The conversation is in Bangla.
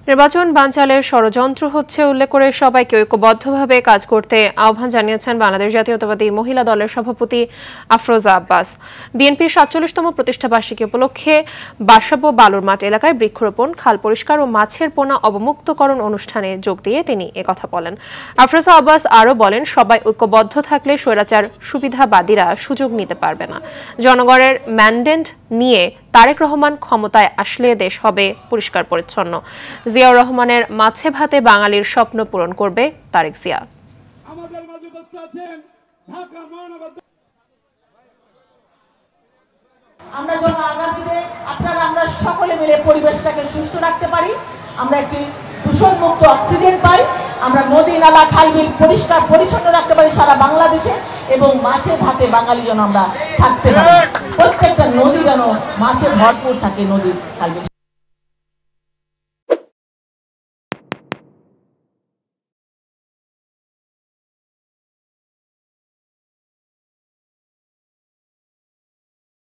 নির্বাচন বানচালের ষড়যন্ত্র হচ্ছে উল্লেখ করে সবাইকে ঐক্যবদ্ধভাবে কাজ করতে আহ্বান জানিয়েছেন বাংলাদেশ জাতীয়তাবাদী মহিলা দলের সভাপতি আফরোজা আব্বাস। বিএনপির ৪৭তম প্রতিষ্ঠাবার্ষিকী উপলক্ষে বাসাবো বালুরমাঠ এলাকায় বৃক্ষরোপণ, খাল পরিষ্কার ও মাছের পোনা অবমুক্তকরণ অনুষ্ঠানে যোগ দিয়ে তিনি একথা বলেন। আফরোজা আব্বাস আরও বলেন, সবাই ঐক্যবদ্ধ থাকলে স্বৈরাচার সুবিধাবাদীরা সুযোগ নিতে পারবে না। জনগণের ম্যান্ডেট নিয়ে তারেক রহমান ক্ষমতায় আসলে দেশ হবে পরিষ্কার পরিচ্ছন্ন। জিয়াউর রহমানের মাছে ভাতে বাঙালির স্বপ্ন পূরণ করবে তারেক জিয়া। আমরা যেন আগামীতে আমরা সকলে মিলে পরিবেশটাকে সুস্থ রাখতে পারি, আমরা একটি দূষণমুক্ত অক্সিজেন পাই, আমরা নদী নালা খাল বিল পরিষ্কার পরিচ্ছন্ন রাখতে পারি সারা বাংলাদেশে, এবং মাছে ভাতে বাঙালি যেন আমরা থাকতে পারি। প্রত্যেকটা নদী যেন মাছে ভরপুর থাকে, নদী খাল বিল।